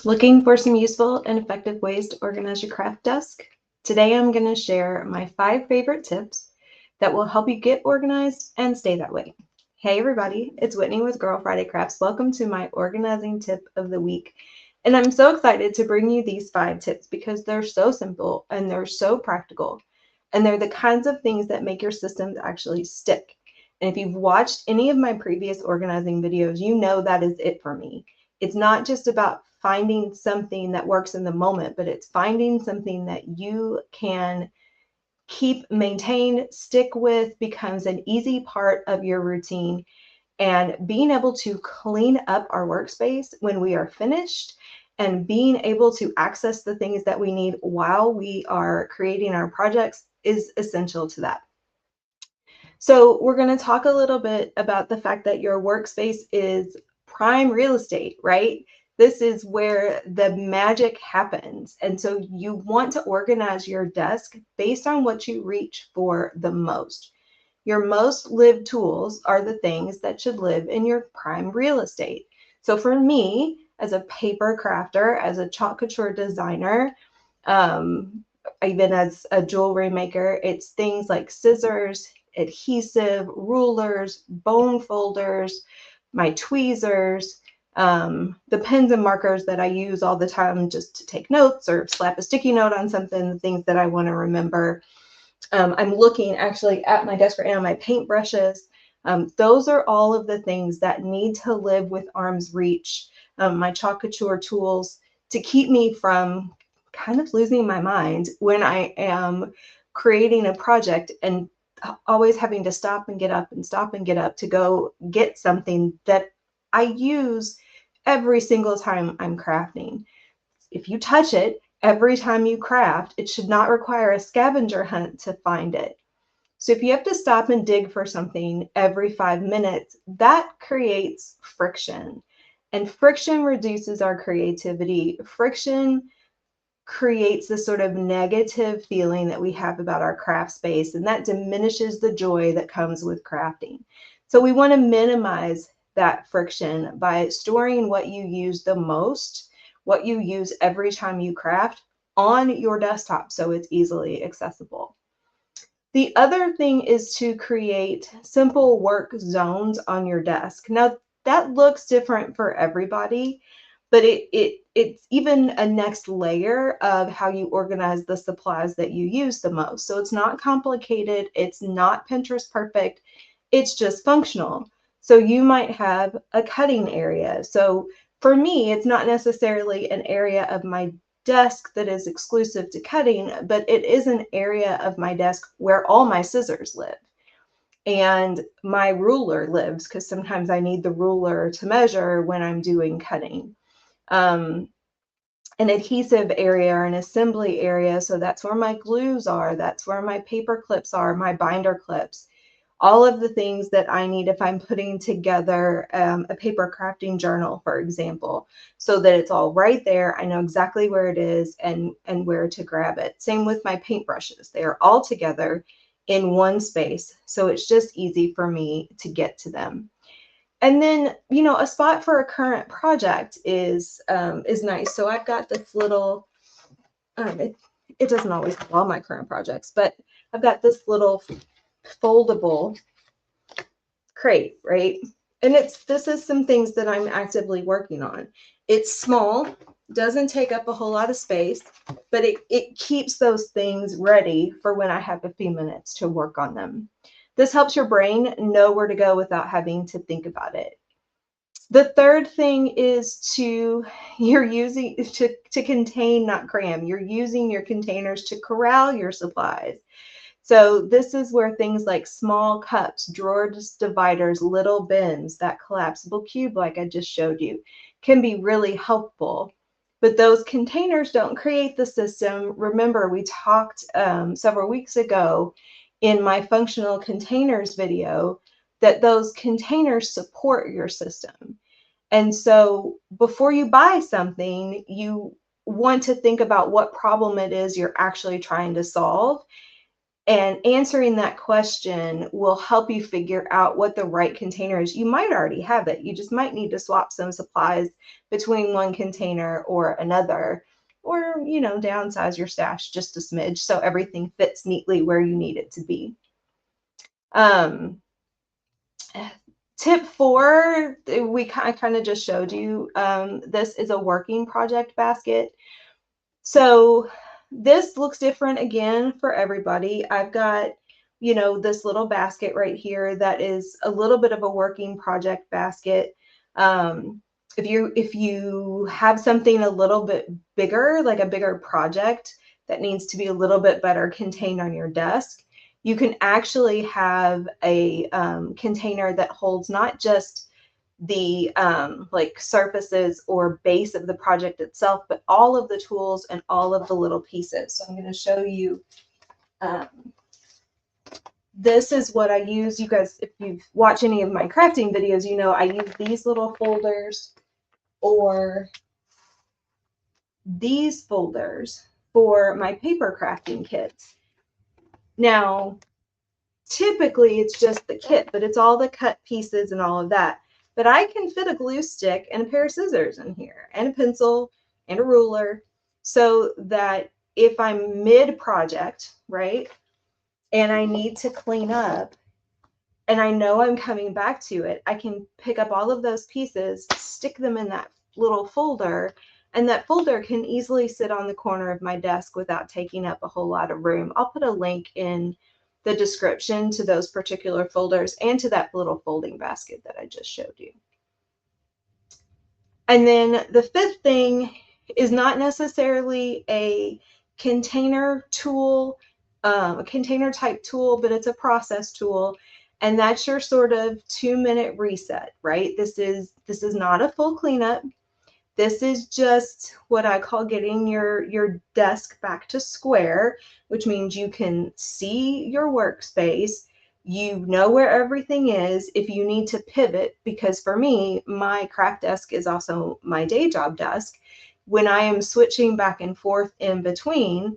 Looking for some useful and effective ways to organize your craft desk? Today I'm going to share my 5 favorite tips that will help you get organized and stay that way. Hey everybody, it's Whitney with Girl Friday Crafts. Welcome to my organizing tip of the week. And I'm so excited to bring you these 5 tips because they're so simple and they're so practical. And they're the kinds of things that make your systems actually stick. And if you've watched any of my previous organizing videos, you know that is it for me. It's not just about finding something that works in the moment, but it's finding something that you can keep, maintain, stick with, becomes an easy part of your routine. And being able to clean up our workspace when we are finished and being able to access the things that we need while we are creating our projects is essential to that. So we're going to talk a little bit about the fact that your workspace is prime real estate, right? This is where the magic happens. And so you want to organize your desk based on what you reach for the most. Your most lived tools are the things that should live in your prime real estate. So for me, as a paper crafter, as a chalk couture designer, um, even as a jewelry maker, it's things like scissors, adhesive, rulers, bone folders, my tweezers, the pens and markers that I use all the time just to take notes or slap a sticky note on something, the things that I want to remember. I'm looking actually at my desk right now, my paintbrushes. Those are all of the things that need to live with arm's reach, my chalk couture tools to keep me from kind of losing my mind when I am creating a project and always having to stop and get up and stop and get up to go get something that I use every single time I'm crafting. If you touch it every time you craft, it should not require a scavenger hunt to find it. So if you have to stop and dig for something every 5 minutes, that creates friction. And friction reduces our creativity. Friction creates this sort of negative feeling that we have about our craft space, and that diminishes the joy that comes with crafting. So we want to minimize that friction by storing what you use the most, what you use every time you craft, on your desktop so it's easily accessible. The other thing is to create simple work zones on your desk. Now, that looks different for everybody, but it's even a next layer of how you organize the supplies that you use the most. So it's not complicated, it's not Pinterest perfect, it's just functional. So you might have a cutting area. So for me, it's not necessarily an area of my desk that is exclusive to cutting, but it is an area of my desk where all my scissors live and my ruler lives because sometimes I need the ruler to measure when I'm doing cutting. Um, an adhesive area or an assembly area, so that's where my glues are, that's where my paper clips are, my binder clips, all of the things that I need if I'm putting together a paper crafting journal, for example, so that it's all right there. I know exactly where it is and where to grab it. Same with my paintbrushes. They are all together in one space, so it's just easy for me to get to them. And then, a spot for a current project is nice. So I've got this little, it doesn't always have all my current projects, but I've got this little foldable crate, right? And this is some things that I'm actively working on. It's small, doesn't take up a whole lot of space, but it keeps those things ready for when I have a few minutes to work on them. This helps your brain know where to go without having to think about it. The third thing is you're using to contain, not cram. You're using your containers to corral your supplies. So this is where things like small cups, drawers, dividers, little bins, that collapsible cube like I just showed you, can be really helpful. But those containers don't create the system. Remember, we talked several weeks ago in my functional containers video that those containers support your system. And so before you buy something, you want to think about what problem it is you're actually trying to solve And answering that question will help you figure out what the right container is. You might already have it. You just might need to swap some supplies between one container or another, or, downsize your stash just a smidge so everything fits neatly where you need it to be. Tip 4, I kind of just showed you. This is a working project basket. So this looks different again for everybody. I've got, this little basket right here that is a little bit of a working project basket. If you have something a little bit bigger, like a bigger project that needs to be a little bit better contained on your desk, you can actually have a container that holds not just the like surfaces or base of the project itself, but all of the tools and all of the little pieces. So I'm going to show you. This is what I use. You guys, if you've watched any of my crafting videos, you know I use these little folders or these folders for my paper crafting kits. Now, typically it's just the kit, but it's all the cut pieces and all of that. But I can fit a glue stick and a pair of scissors in here and a pencil and a ruler so that if I'm mid-project, right, and I need to clean up and I know I'm coming back to it, I can pick up all of those pieces, stick them in that little folder, and that folder can easily sit on the corner of my desk without taking up a whole lot of room. I'll put a link in the description to those particular folders and to that little folding basket that I just showed you. And then the 5th thing is not necessarily a container tool, a container type tool, but it's a process tool. And that's your sort of 2-minute reset, right? This is not a full cleanup. This is just what I call getting your desk back to square, which means you can see your workspace. You know where everything is. If you need to pivot, because for me, my craft desk is also my day job desk. When I am switching back and forth in between,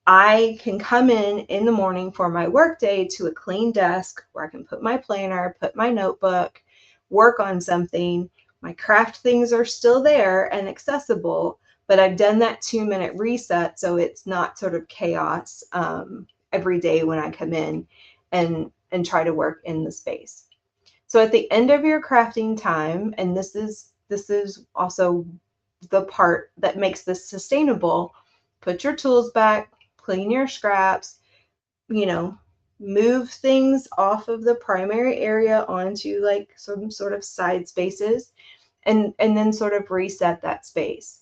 I can come in the morning for my work day to a clean desk where I can put my planner, put my notebook, work on something. My craft things are still there and accessible, but I've done that 2-minute reset so it's not sort of chaos every day when I come in and try to work in the space. So at the end of your crafting time, and this is also the part that makes this sustainable, put your tools back, clean your scraps, move things off of the primary area onto like some sort of side spaces, and then sort of reset that space.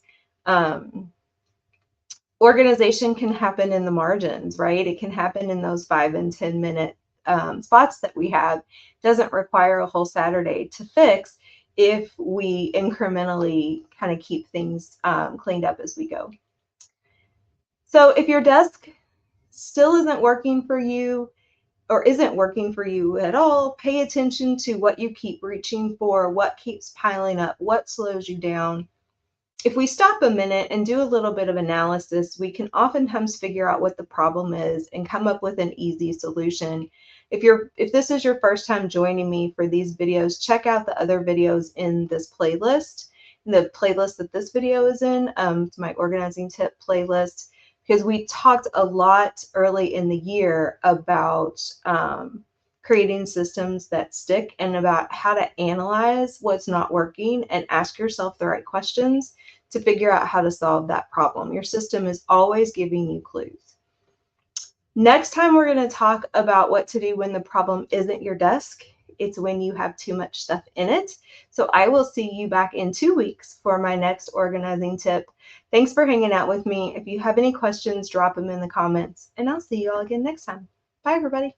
Organization can happen in the margins, right? It can happen in those 5 and 10 minute spots that we have. It doesn't require a whole Saturday to fix if we incrementally kind of keep things cleaned up as we go. So if your desk still isn't working for you or isn't working for you at all, pay attention to what you keep reaching for, what keeps piling up, what slows you down. If we stop a minute and do a little bit of analysis, we can oftentimes figure out what the problem is and come up with an easy solution. If this is your first time joining me for these videos, check out the other videos in this playlist. The playlist that this video is in, it's my organizing tip playlist, because we talked a lot early in the year about creating systems that stick and about how to analyze what's not working and ask yourself the right questions to figure out how to solve that problem. Your system is always giving you clues. Next time, we're going to talk about what to do when the problem isn't your desk. It's when you have too much stuff in it. So I will see you back in 2 weeks for my next organizing tip. Thanks for hanging out with me. If you have any questions, drop them in the comments, and I'll see you all again next time. Bye, everybody.